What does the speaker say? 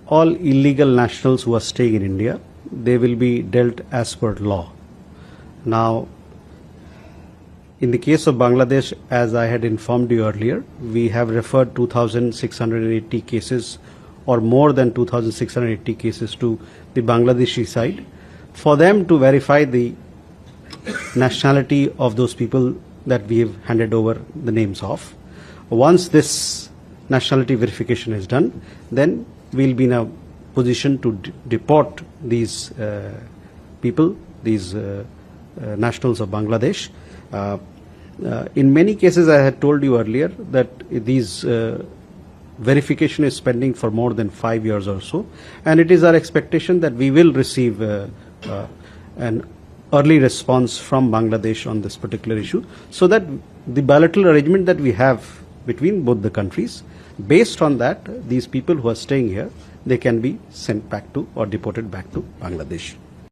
all illegal nationals who are staying in India, they will be dealt as per law. Now, in the case of Bangladesh, as I had informed you earlier, we have referred 2,680 cases or more than 2,680 cases to the Bangladeshi side for them to verify the nationality of those people that we have handed over the names of. Once this nationality verification is done, then we'll be in a position to deport these people, these nationals of Bangladesh. In many cases, I had told you earlier that these verification is pending for more than 5 years or so, and it is our expectation that we will receive an early response from Bangladesh on this particular issue, so that the bilateral arrangement that we have between both the countries, based on that, these people who are staying here, they can be sent back to or deported back to Bangladesh.